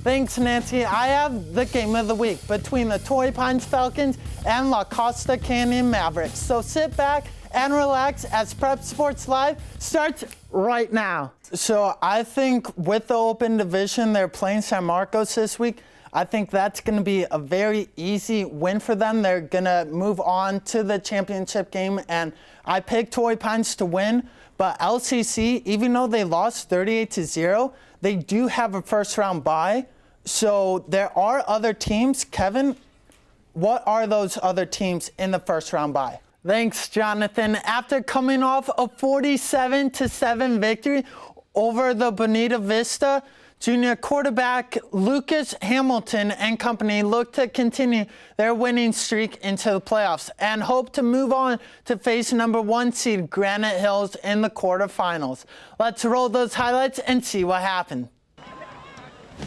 Thanks, Nancy. I have the game of the week between the Torrey Pines Falcons and La Costa Canyon Mavericks. So sit back and relax as Prep Sports Live starts right now. So I think with the open division, they're playing San Marcos this week. I think that's going to be a very easy win for them. They're going to move on to the championship game, and I picked Torrey Pines to win. But LCC, even though they lost 38-0, they do have a first-round bye. So there are other teams. Kevin, what are those other teams in the first-round bye? Thanks, Jonathan. After coming off a 47-7 victory over the Bonita Vista, junior quarterback Lucas Hamilton and company look to continue their winning streak into the playoffs and hope to move on to face number 1 seed Granite Hills in the quarterfinals. Let's roll those highlights and see what happened.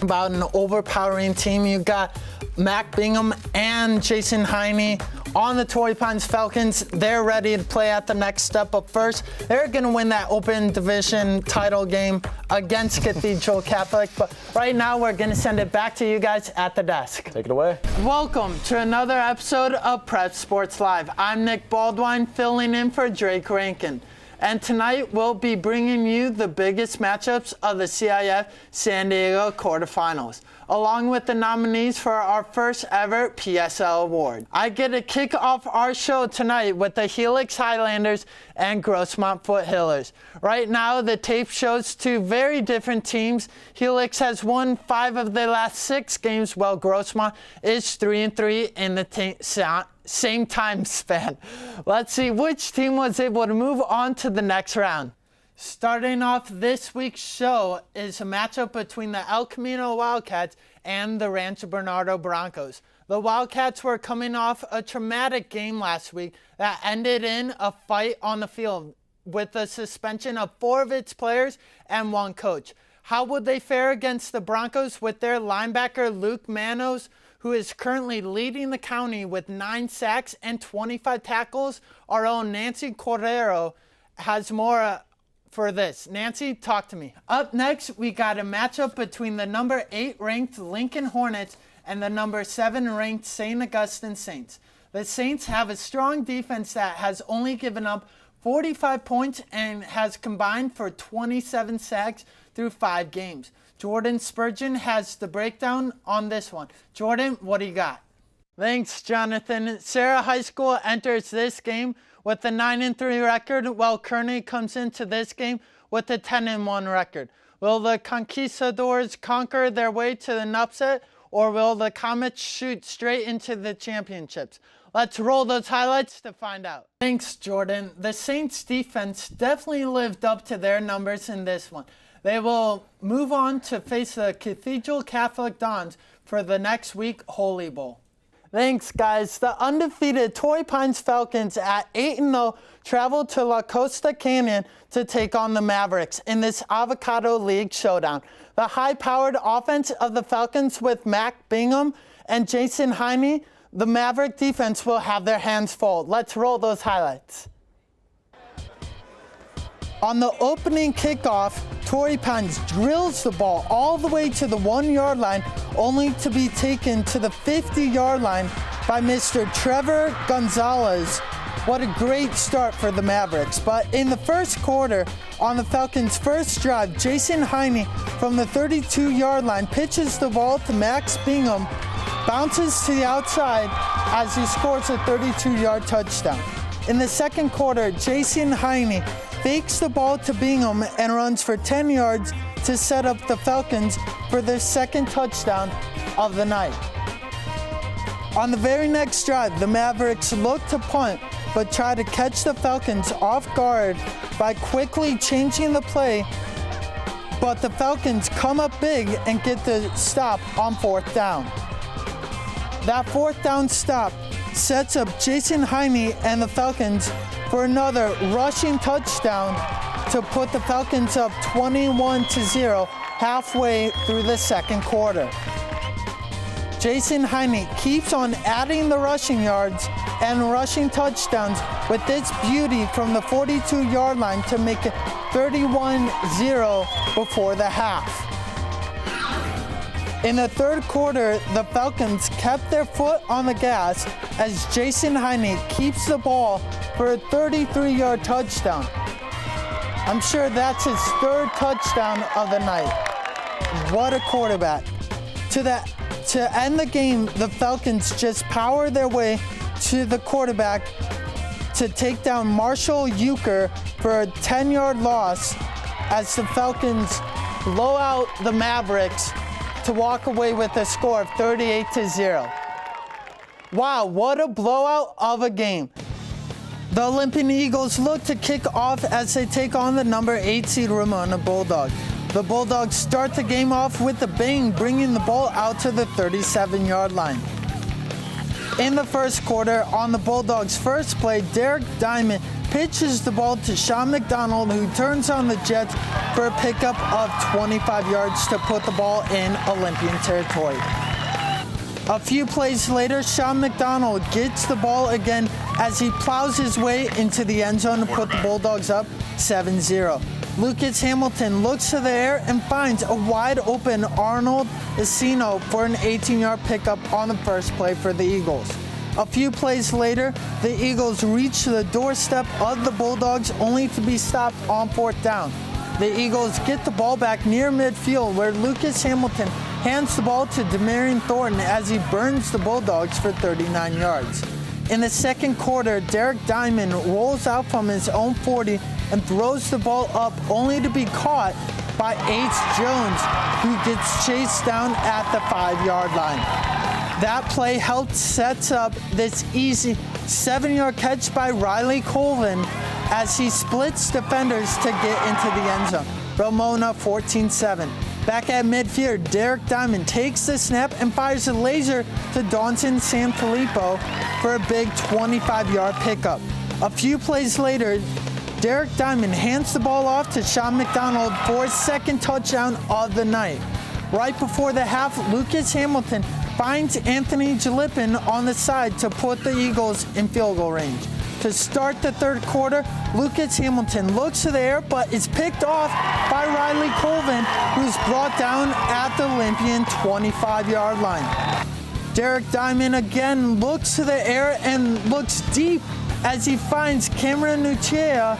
About an overpowering team, you got Mac Bingham and Jason Heine on the Torrey Pines Falcons. They're ready to play at the next step, but first, they're going to win that open division title game against Cathedral Catholic. But right now, we're going to send it back to you guys at the desk. Take it away. Welcome to another episode of Prep Sports Live. I'm Nick Baldewein, filling in for Drake Rankin. And tonight, we'll be bringing you the biggest matchups of the CIF San Diego quarterfinals, along with the nominees for our first ever PSL award. I get to kick off our show tonight with the Helix Highlanders and Grossmont Foothillers. Right now, the tape shows two very different teams. Helix has won 5 of their last 6 games, while Grossmont is 3-3 in the same time span. Let's see which team was able to move on to the next round. Starting off this week's show is a matchup between the El Camino Wildcats and the Rancho Bernardo Broncos. The Wildcats were coming off a traumatic game last week that ended in a fight on the field with the suspension of 4 of its players and 1 coach. How would they fare against the Broncos with their linebacker Luke Manos, who is currently leading the county with 9 sacks and 25 tackles? Our own Nancy Cordero has more for this. Nancy, talk to me. Up next, we got a matchup between the number 8 ranked Lincoln Hornets and the number 7 ranked St. Augustine Saints. The Saints have a strong defense that has only given up 45 points and has combined for 27 sacks through 5 games. Jordan Spurgeon has the breakdown on this one. Jordan, what do you got? Thanks, Jonathan. Sarah High School enters this game with a 9-3 record, while Kearney comes into this game with a 10-1 record. Will the Conquistadors conquer their way to the upset, or will the Comets shoot straight into the championships? Let's roll those highlights to find out. Thanks, Jordan. The Saints defense definitely lived up to their numbers in this one. They will move on to face the Cathedral Catholic Dons for the next week Holy Bowl. Thanks, guys. The undefeated Torrey Pines Falcons at 8-0 travel to La Costa Canyon to take on the Mavericks in this Avocado League showdown. The high-powered offense of the Falcons with Mac Bingham and Jason Heine, the Maverick defense will have their hands full. Let's roll those highlights. On the opening kickoff, Torrey Pines drills the ball all the way to the 1-yard line, only to be taken to the 50-yard line by Mr. Trevor Gonzalez. What a great start for the Mavericks. But in the first quarter, on the Falcons' first drive, Jason Heine from the 32-yard line pitches the ball to Max Bingham, bounces to the outside as he scores a 32-yard touchdown. In the second quarter, Jason Heine fakes the ball to Bingham and runs for 10 yards to set up the Falcons for their second touchdown of the night. On the very next drive, the Mavericks look to punt, but try to catch the Falcons off guard by quickly changing the play, but the Falcons come up big and get the stop on 4th down. That 4th down stop sets up Jason Heine and the Falcons for another rushing touchdown to put the Falcons up 21-0 halfway through the second quarter. Jason Heine keeps on adding the rushing yards and rushing touchdowns with this beauty from the 42-yard line to make it 31-0 before the half. In the third quarter, the Falcons kept their foot on the gas as Jason Heine keeps the ball for a 33-yard touchdown. I'm sure that's his third touchdown of the night. What a quarterback. To end the game, the Falcons just power their way to the quarterback to take down Marshall Euchre for a 10-yard loss as the Falcons blow out the Mavericks to walk away with a score of 38-0. Wow, what a blowout of a game. The Olympian Eagles look to kick off as they take on the number 8 seed Ramona Bulldogs. The Bulldogs start the game off with a bang, bringing the ball out to the 37-yard line. In the first quarter, on the Bulldogs' first play, Derek Diamond pitches the ball to Sean McDonald, who turns on the Jets for a pickup of 25 yards to put the ball in Olympian territory. A few plays later, Sean McDonald gets the ball again as he plows his way into the end zone to put the Bulldogs up 7-0. Lucas Hamilton looks to the air and finds a wide open Arnold Esino for an 18-yard pickup on the first play for the Eagles. A few plays later, the Eagles reach the doorstep of the Bulldogs only to be stopped on fourth down. The Eagles get the ball back near midfield where Lucas Hamilton hands the ball to Demarion Thornton as he burns the Bulldogs for 39 yards. In the second quarter, Derek Diamond rolls out from his own 40 and throws the ball up only to be caught by Ace Jones, who gets chased down at the 5-yard line. That play helped set up this easy 7-yard catch by Riley Colvin as he splits defenders to get into the end zone. Ramona 14-7. Back at midfield, Derek Diamond takes the snap and fires a laser to Daunton Sanfilippo for a big 25-yard pickup. A few plays later, Derek Diamond hands the ball off to Sean McDonald for his second touchdown of the night. Right before the half, Lucas Hamilton finds Anthony Jalipin on the side to put the Eagles in field goal range. To start the third quarter, Lucas Hamilton looks to the air but is picked off by Riley Colvin, who's brought down at the Olympian 25-yard line. Derek Diamond again looks to the air and looks deep as he finds Cameron Nuchea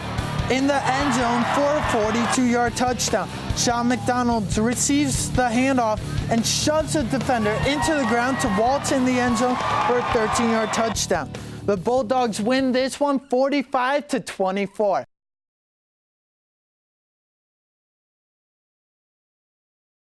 in the end zone for a 42-yard touchdown. Sean McDonald receives the handoff and shoves a defender into the ground to waltz in the end zone for a 13-yard touchdown. The Bulldogs win this one 45-24.